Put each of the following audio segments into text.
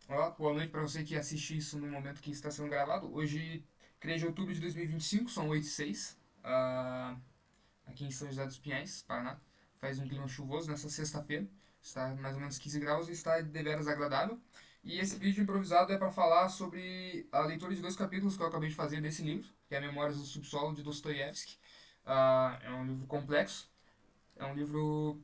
Olá, boa noite para você que assiste isso no momento que está sendo gravado. Hoje, 3 de outubro de 2025, são 8h06, aqui em São José dos Pinhais, Paraná. Faz um clima chuvoso nessa sexta-feira, está mais ou menos 15 graus e está deveras agradável. E esse vídeo improvisado é para falar sobre a leitura de dois capítulos que eu acabei de fazer desse livro, que é Memórias do Subsolo, de Dostoiévski. É um livro complexo, é um livro,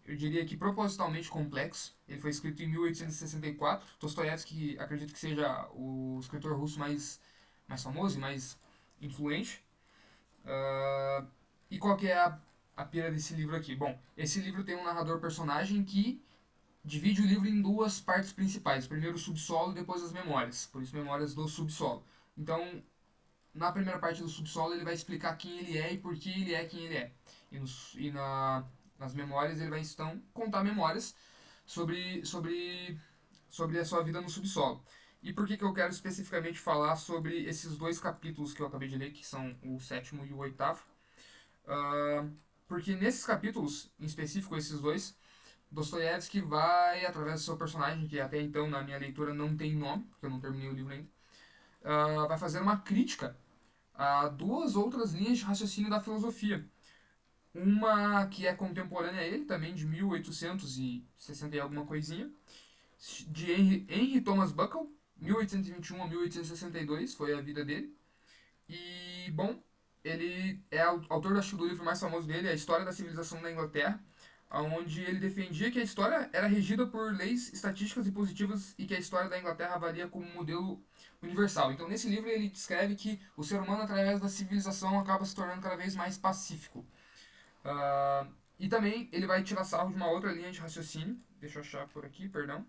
eu diria que propositalmente complexo. Ele foi escrito em 1864. Dostoiévski, acredito que seja o escritor russo mais famoso e mais influente. Uh, e qual que é a pira desse livro aqui? Bom, esse livro tem um narrador personagem que divide o livro em duas partes principais. Primeiro o subsolo e depois as memórias. Por isso, memórias do subsolo. Então, na primeira parte do subsolo, ele vai explicar quem ele é e por que ele é quem ele é. Nas memórias, ele vai então contar memórias sobre a sua vida no subsolo. E por que, que eu quero especificamente falar sobre esses dois capítulos que eu acabei de ler, que são o sétimo e o oitavo? Porque nesses capítulos, em específico esses dois, Dostoiévski vai, através do seu personagem, que até então na minha leitura não tem nome, porque eu não terminei o livro ainda, vai fazer uma crítica a duas outras linhas de raciocínio da filosofia. Uma que é contemporânea a ele, também de 1860 e alguma coisinha, de Henry Thomas Buckle, 1821 a 1862, foi a vida dele. E, bom, ele é autor do livro mais famoso dele, A História da Civilização da Inglaterra, onde ele defendia que a história era regida por leis estatísticas e positivas e que a história da Inglaterra valia como modelo universal. Então, nesse livro, ele descreve que o ser humano, através da civilização, acaba se tornando cada vez mais pacífico. E também ele vai tirar sarro de uma outra linha de raciocínio. Deixa eu achar por aqui, perdão.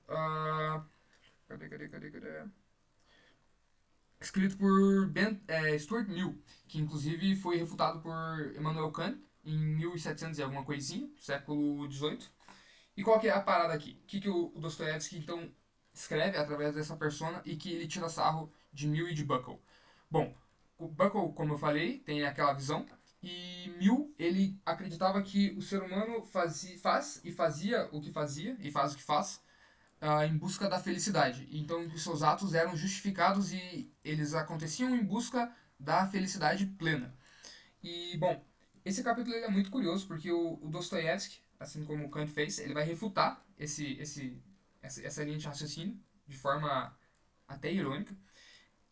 Uh, cadê? Escrito por Stuart Mill, que inclusive foi refutado por Immanuel Kant em 1700 e alguma coisinha, século XVIII. E qual que é a parada aqui? O que, que o Dostoiévski então escreve através dessa persona e que ele tira sarro de Mill e de Buckle? Bom, o Buckle, como eu falei, tem aquela visão, e Mill, ele acreditava que o ser humano faz e fazia o que fazia, e faz o que faz, em busca da felicidade. Então, que seus atos eram justificados e eles aconteciam em busca da felicidade plena. E, bom, esse capítulo ele é muito curioso porque o Dostoiévski, assim como o Kant fez, ele vai refutar essa linha de raciocínio de forma até irônica.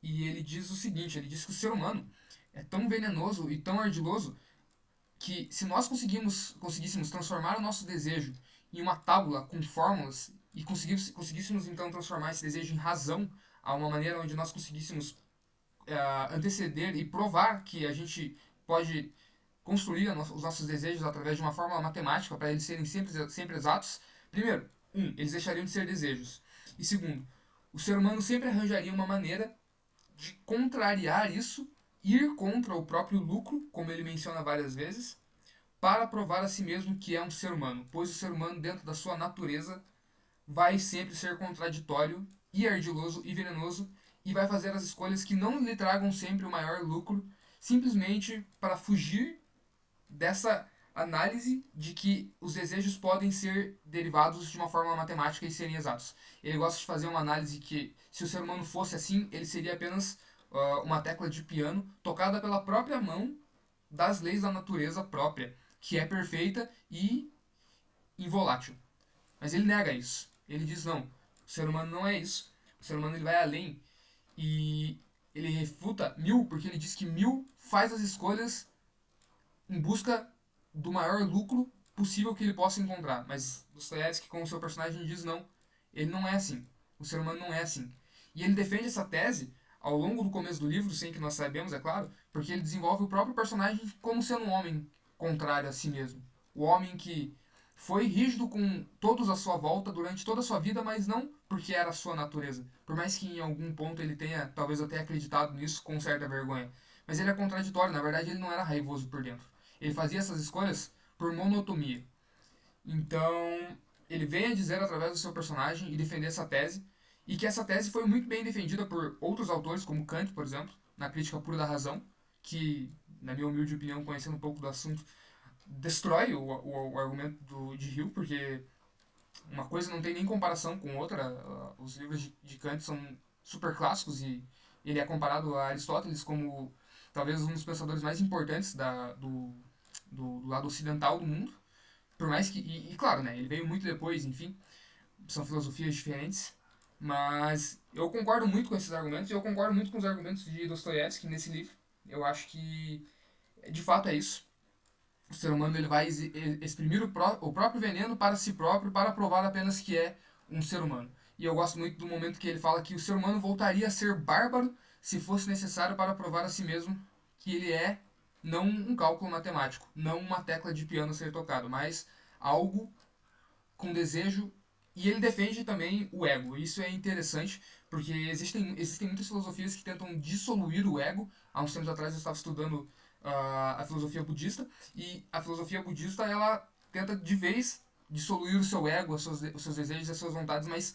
E ele diz o seguinte: ele diz que o ser humano é tão venenoso e tão ardiloso que se nós conseguíssemos transformar o nosso desejo em uma tábula com fórmulas e conseguíssemos então transformar esse desejo em razão, a uma maneira onde nós conseguíssemos anteceder e provar que a gente pode construir os nossos desejos através de uma fórmula matemática para eles serem sempre exatos, primeiro, eles deixariam de ser desejos. E segundo, o ser humano sempre arranjaria uma maneira de contrariar isso, ir contra o próprio lucro, como ele menciona várias vezes, para provar a si mesmo que é um ser humano, pois o ser humano, dentro da sua natureza, vai sempre ser contraditório e ardiloso e venenoso e vai fazer as escolhas que não lhe tragam sempre o maior lucro, simplesmente para fugir dessa análise de que os desejos podem ser derivados de uma forma matemática e serem exatos. Ele gosta de fazer uma análise que, se o ser humano fosse assim, ele seria apenas uma tecla de piano tocada pela própria mão das leis da natureza própria, que é perfeita e involátil. Mas ele nega isso. Ele diz não, o ser humano não é isso. O ser humano ele vai além e ele refuta Mill porque ele diz que Mill faz as escolhas em busca do maior lucro possível que ele possa encontrar. Mas Dostoiévski, como seu personagem, diz não. Ele não é assim. O ser humano não é assim. E ele defende essa tese ao longo do começo do livro, sem que nós sabemos, é claro, porque ele desenvolve o próprio personagem como sendo um homem contrário a si mesmo. O homem que foi rígido com todos à sua volta durante toda a sua vida, mas não porque era a sua natureza. Por mais que em algum ponto ele tenha, talvez até acreditado nisso com certa vergonha. Mas ele é contraditório, na verdade ele não era raivoso por dentro. Ele fazia essas escolhas por monotonia. Então, ele vem a dizer através do seu personagem e defender essa tese, e que essa tese foi muito bem defendida por outros autores, como Kant, por exemplo, na Crítica Pura da Razão, que, na minha humilde opinião, conhecendo um pouco do assunto, destrói o argumento de Hill, porque uma coisa não tem nem comparação com outra. Os livros de Kant são super clássicos e ele é comparado a Aristóteles como talvez um dos pensadores mais importantes do lado ocidental do mundo. Por mais que. Claro, né? Ele veio muito depois, enfim. São filosofias diferentes. Mas eu concordo muito com esses argumentos e eu concordo muito com os argumentos de Dostoiévski nesse livro. Eu acho que de fato é isso. O ser humano ele vai exprimir o próprio veneno para si próprio para provar apenas que é um ser humano. E eu gosto muito do momento que ele fala que o ser humano voltaria a ser bárbaro se fosse necessário para provar a si mesmo que ele é não um cálculo matemático, não uma tecla de piano a ser tocado, mas algo com desejo. E ele defende também o ego. Isso é interessante, porque existem muitas filosofias que tentam dissoluir o ego. Há uns tempos atrás eu estava estudando a filosofia budista, e a filosofia budista ela tenta de vez dissoluir o seu ego, os seus desejos, as suas vontades, mas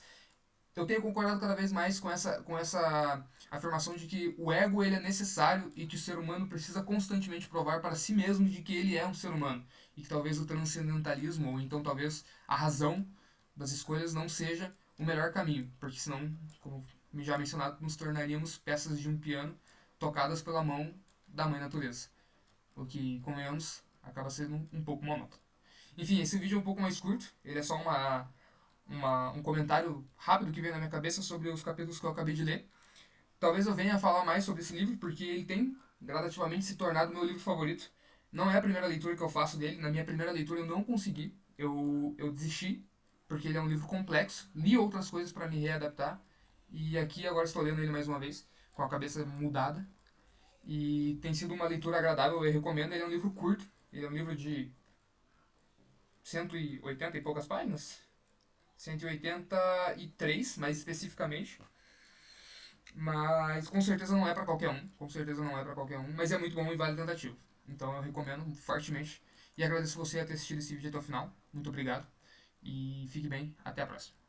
eu tenho concordado cada vez mais com essa afirmação de que o ego ele é necessário e que o ser humano precisa constantemente provar para si mesmo de que ele é um ser humano. E que talvez o transcendentalismo, ou então talvez a razão das escolhas não seja o melhor caminho. Porque senão, como já mencionado, nos tornaríamos peças de um piano tocadas pela mão da mãe natureza. O que, convenhamos, acaba sendo um pouco monótono. Enfim, esse vídeo é um pouco mais curto. Ele é só um comentário rápido que veio na minha cabeça sobre os capítulos que eu acabei de ler. Talvez eu venha a falar mais sobre esse livro, porque ele tem gradativamente se tornado meu livro favorito. Não é a primeira leitura que eu faço dele. Na minha primeira leitura eu não consegui. Eu desisti, porque ele é um livro complexo. Li outras coisas para me readaptar. E aqui agora estou lendo ele mais uma vez, com a cabeça mudada. E tem sido uma leitura agradável, eu recomendo. Ele é um livro curto. Ele é um livro de 180 e poucas páginas. 183, mais especificamente. Mas com certeza não é para qualquer um. Com certeza não é para qualquer um. Mas é muito bom e vale a tentativa. Então eu recomendo fortemente. E agradeço você a ter assistido esse vídeo até o final. Muito obrigado. E fique bem. Até a próxima.